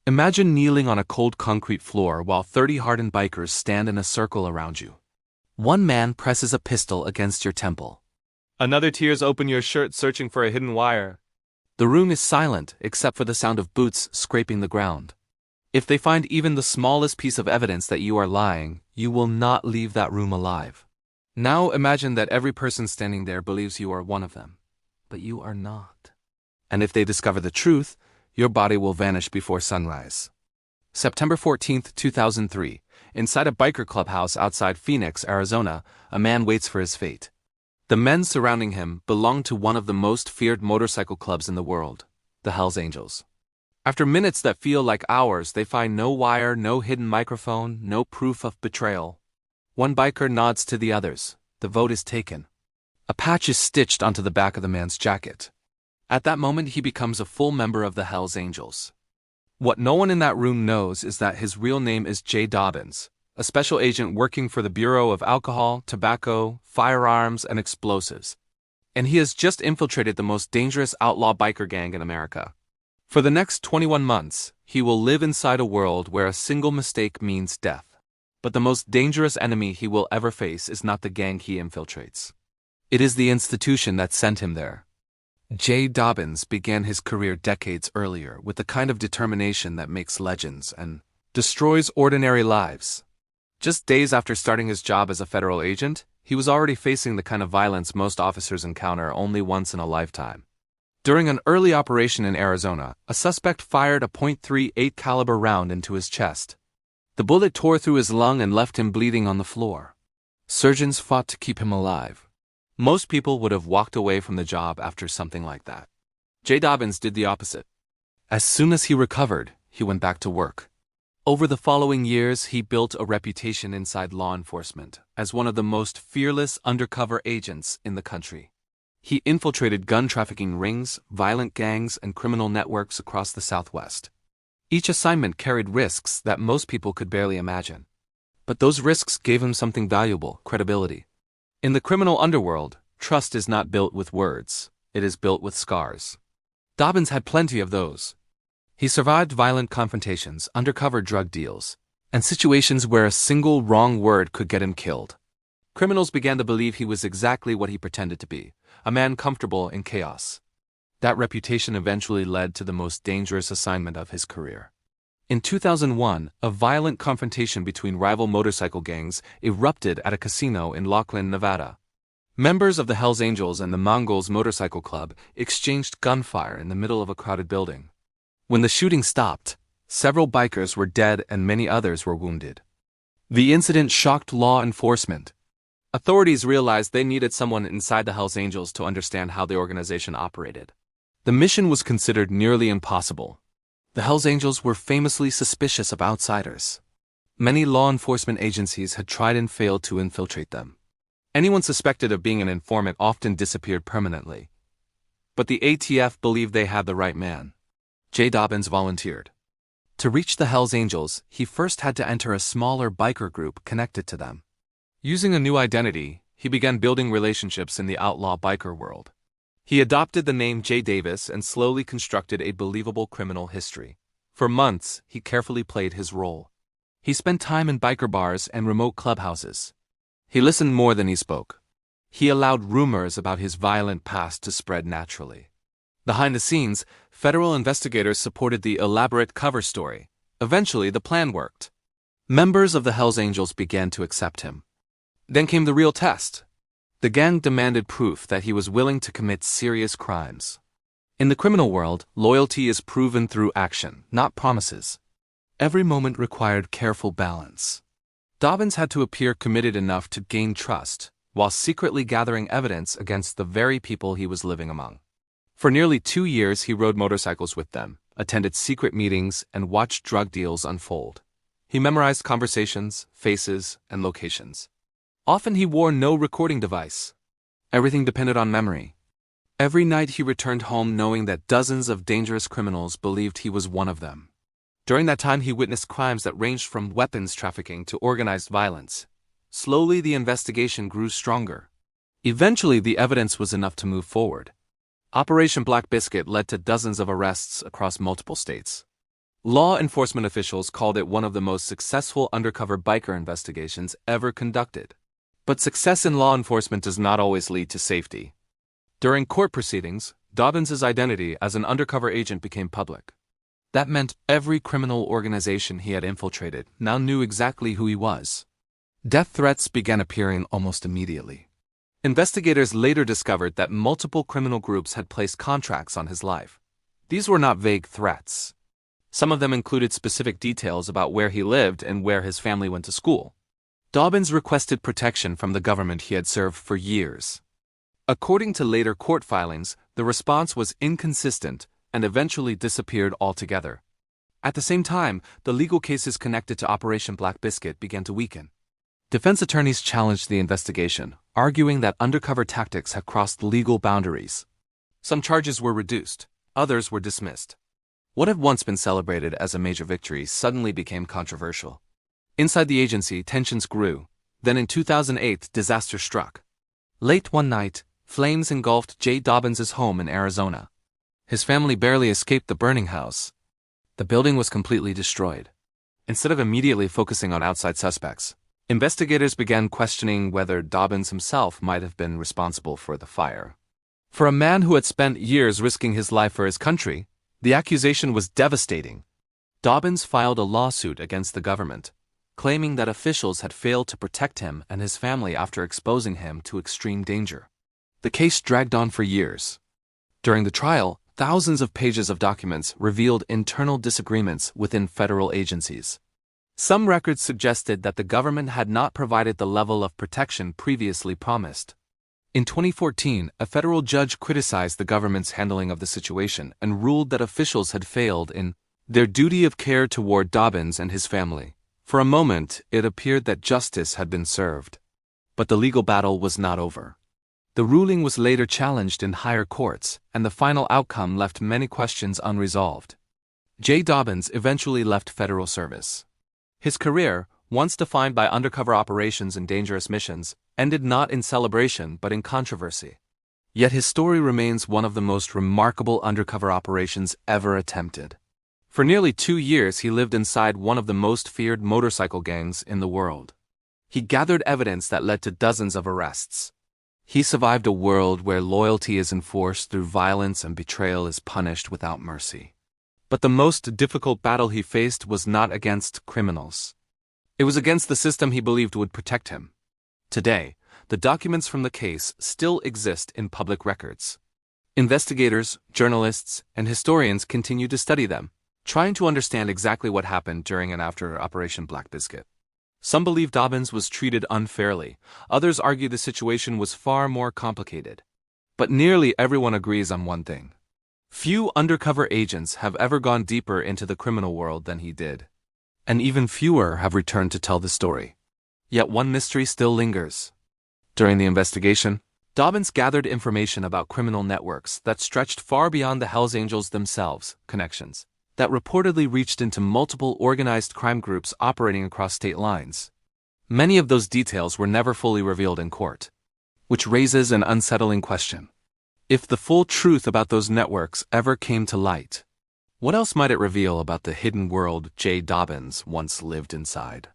Imagine kneeling on a cold concrete floor while 30 hardened bikers stand in a circle around you. One man presses a pistol against your temple. Another tears open your shirt searching for a hidden wire. The room is silent except for the sound of boots scraping the ground. If they find even the smallest piece of evidence that you are lying, you will not leave that room alive. Now imagine that every person standing there believes you are one of them, but you are not. And if they discover the truth, your body will vanish before sunrise. September 14, 2003, inside a biker clubhouse outside Phoenix, Arizona, a man waits for his fate. The men surrounding him belong to one of the most feared motorcycle clubs in the world, the Hells Angels. After minutes that feel like hours, they find no wire, no hidden microphone, no proof of betrayal. One biker nods to the others. The vote is taken. A patch is stitched onto the back of the man's jacket. At that moment, he becomes a full member of the Hells Angels. What no one in that room knows is that his real name is Jay Dobyns, a special agent working for the Bureau of Alcohol, Tobacco, Firearms, and Explosives. And he has just infiltrated the most dangerous outlaw biker gang in America. For the next 21 months, he will live inside a world where a single mistake means death. But the most dangerous enemy he will ever face is not the gang he infiltrates. It is the institution that sent him there. Jay Dobyns began his career decades earlier with the kind of determination that makes legends and destroys ordinary lives. Just days after starting his job as a federal agent, he was already facing the kind of violence most officers encounter only once in a lifetime. During an early operation in Arizona, a suspect fired a .38 caliber round into his chest. The bullet tore through his lung and left him bleeding on the floor. Surgeons fought to keep him alive. Most people would have walked away from the job after something like that. Jay Dobyns did the opposite. As soon as he recovered, he went back to work. Over the following years, he built a reputation inside law enforcement as one of the most fearless undercover agents in the country. He infiltrated gun trafficking rings, violent gangs, and criminal networks across the Southwest. Each assignment carried risks that most people could barely imagine. But those risks gave him something valuable: credibility. In the criminal underworld, trust is not built with words, it is built with scars. Dobyns had plenty of those. He survived violent confrontations, undercover drug deals, and situations where a single wrong word could get him killed. Criminals began to believe he was exactly what he pretended to be: a man comfortable in chaos. That reputation eventually led to the most dangerous assignment of his career. In 2001, a violent confrontation between rival motorcycle gangs erupted at a casino in Laughlin, Nevada. Members of the Hells Angels and the Mongols Motorcycle Club exchanged gunfire in the middle of a crowded building. When the shooting stopped, several bikers were dead and many others were wounded. The incident shocked law enforcement. Authorities realized they needed someone inside the Hells Angels to understand how the organization operated. The mission was considered nearly impossible. The Hells Angels were famously suspicious of outsiders. Many law enforcement agencies had tried and failed to infiltrate them. Anyone suspected of being an informant often disappeared permanently. But the ATF believed they had the right man. Jay Dobyns volunteered. To reach the Hells Angels, he first had to enter a smaller biker group connected to them. Using a new identity, he began building relationships in the outlaw biker world. He adopted the name Jay Davis and slowly constructed a believable criminal history. For months, he carefully played his role. He spent time in biker bars and remote clubhouses. He listened more than he spoke. He allowed rumors about his violent past to spread naturally. Behind the scenes, federal investigators supported the elaborate cover story. Eventually, the plan worked. Members of the Hells Angels began to accept him. Then came the real test. The gang demanded proof that he was willing to commit serious crimes. In the criminal world, loyalty is proven through action, not promises. Every moment required careful balance. Dobyns had to appear committed enough to gain trust, while secretly gathering evidence against the very people he was living among. For nearly 2 years, he rode motorcycles with them, attended secret meetings, and watched drug deals unfold. He memorized conversations, faces, and locations. Often he wore no recording device. Everything depended on memory. Every night he returned home knowing that dozens of dangerous criminals believed he was one of them. During that time he witnessed crimes that ranged from weapons trafficking to organized violence. Slowly the investigation grew stronger. Eventually the evidence was enough to move forward. Operation Black Biscuit led to dozens of arrests across multiple states. Law enforcement officials called it one of the most successful undercover biker investigations ever conducted. But success in law enforcement does not always lead to safety. During court proceedings, Dobyns's identity as an undercover agent became public. That meant every criminal organization he had infiltrated now knew exactly who he was. Death threats began appearing almost immediately. Investigators later discovered that multiple criminal groups had placed contracts on his life. These were not vague threats. Some of them included specific details about where he lived and where his family went to school. Dobyns requested protection from the government he had served for years. According to later court filings, the response was inconsistent and eventually disappeared altogether. At the same time, the legal cases connected to Operation Black Biscuit began to weaken. Defense attorneys challenged the investigation, arguing that undercover tactics had crossed legal boundaries. Some charges were reduced, others were dismissed. What had once been celebrated as a major victory suddenly became controversial. Inside the agency, tensions grew. Then in 2008, disaster struck. Late one night, flames engulfed Jay Dobyns's home in Arizona. His family barely escaped the burning house. The building was completely destroyed. Instead of immediately focusing on outside suspects, investigators began questioning whether Dobyns himself might have been responsible for the fire. For a man who had spent years risking his life for his country, the accusation was devastating. Dobyns filed a lawsuit against the government, claiming that officials had failed to protect him and his family after exposing him to extreme danger. The case dragged on for years. During the trial, thousands of pages of documents revealed internal disagreements within federal agencies. Some records suggested that the government had not provided the level of protection previously promised. In 2014, a federal judge criticized the government's handling of the situation and ruled that officials had failed in their duty of care toward Dobyns and his family. For a moment, it appeared that justice had been served. But the legal battle was not over. The ruling was later challenged in higher courts, and the final outcome left many questions unresolved. Jay Dobyns eventually left federal service. His career, once defined by undercover operations and dangerous missions, ended not in celebration but in controversy. Yet his story remains one of the most remarkable undercover operations ever attempted. For nearly 2 years he lived inside one of the most feared motorcycle gangs in the world. He gathered evidence that led to dozens of arrests. He survived a world where loyalty is enforced through violence and betrayal is punished without mercy. But the most difficult battle he faced was not against criminals. It was against the system he believed would protect him. Today, the documents from the case still exist in public records. Investigators, journalists, and historians continue to study them, trying to understand exactly what happened during and after Operation Black Biscuit. Some believe Dobyns was treated unfairly, others argue the situation was far more complicated. But nearly everyone agrees on one thing. Few undercover agents have ever gone deeper into the criminal world than he did. And even fewer have returned to tell the story. Yet one mystery still lingers. During the investigation, Dobyns gathered information about criminal networks that stretched far beyond the Hells Angels themselves, connections that reportedly reached into multiple organized crime groups operating across state lines. Many of those details were never fully revealed in court, which raises an unsettling question. If the full truth about those networks ever came to light, what else might it reveal about the hidden world Jay Dobyns once lived inside?